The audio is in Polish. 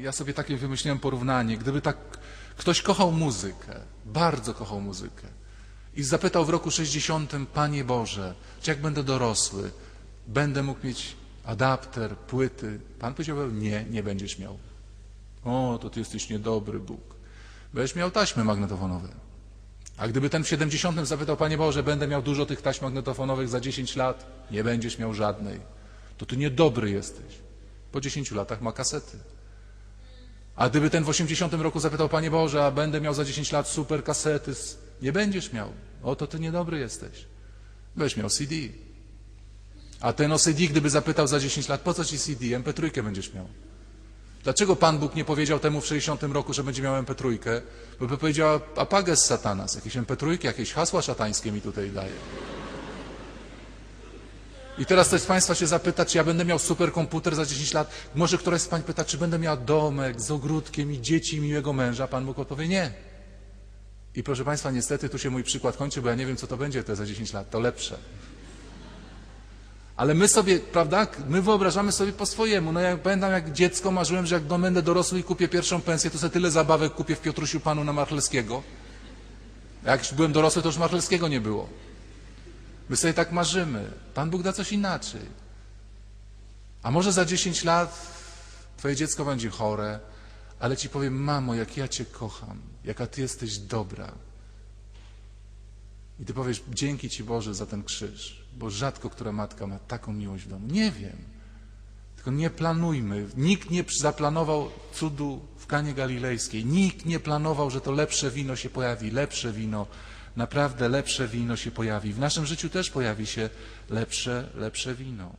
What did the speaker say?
Ja sobie takie wymyśliłem porównanie. Gdyby tak ktoś kochał muzykę, bardzo kochał muzykę i zapytał w roku 60: Panie Boże, czy jak będę dorosły, będę mógł mieć adapter, płyty? Pan powiedział: nie, nie będziesz miał. O, to ty jesteś niedobry Bóg. Będziesz miał taśmy magnetofonowe. A gdyby ten w 70 zapytał: Panie Boże, będę miał dużo tych taśm magnetofonowych za 10 lat, nie będziesz miał żadnej. To ty niedobry jesteś. Po 10 latach ma kasety. A gdyby ten w 80 roku zapytał: Panie Boże, a będę miał za 10 lat super kasety, nie będziesz miał. O, to ty niedobry jesteś. Będziesz miał CD. A ten o CD, gdyby zapytał za 10 lat: po co ci CD? MP3 będziesz miał. Dlaczego Pan Bóg nie powiedział temu w 60 roku, że będzie miał MP3? Bo by powiedział: apages satanas, jakieś MP3, jakieś hasła szatańskie mi tutaj daje. I teraz ktoś z Państwa się zapyta, czy ja będę miał superkomputer za 10 lat. Może któraś z Pań pyta, czy będę miał domek z ogródkiem i dzieci i miłego męża. Pan Bóg odpowie: nie. I proszę Państwa, niestety tu się mój przykład kończy, bo ja nie wiem, co to będzie te za 10 lat. To lepsze. Ale my sobie, prawda, my wyobrażamy sobie po swojemu. No ja pamiętam, jak dziecko marzyłem, że jak będę dorosły i kupię pierwszą pensję, to sobie tyle zabawek kupię w Piotrusiu Panu na Marchlewskiego. A jak byłem dorosły, to już Marchlewskiego nie było. My sobie tak marzymy. Pan Bóg da coś inaczej. A może za 10 lat twoje dziecko będzie chore, ale ci powiem: mamo, jak ja cię kocham, jaka ty jesteś dobra. I ty powiesz: dzięki Ci Boże za ten krzyż, bo rzadko która matka ma taką miłość w domu. Nie wiem. Tylko nie planujmy. Nikt nie zaplanował cudu w Kanie Galilejskiej. Nikt nie planował, że to lepsze wino się pojawi. Lepsze wino, naprawdę lepsze wino się pojawi. W naszym życiu też pojawi się lepsze wino.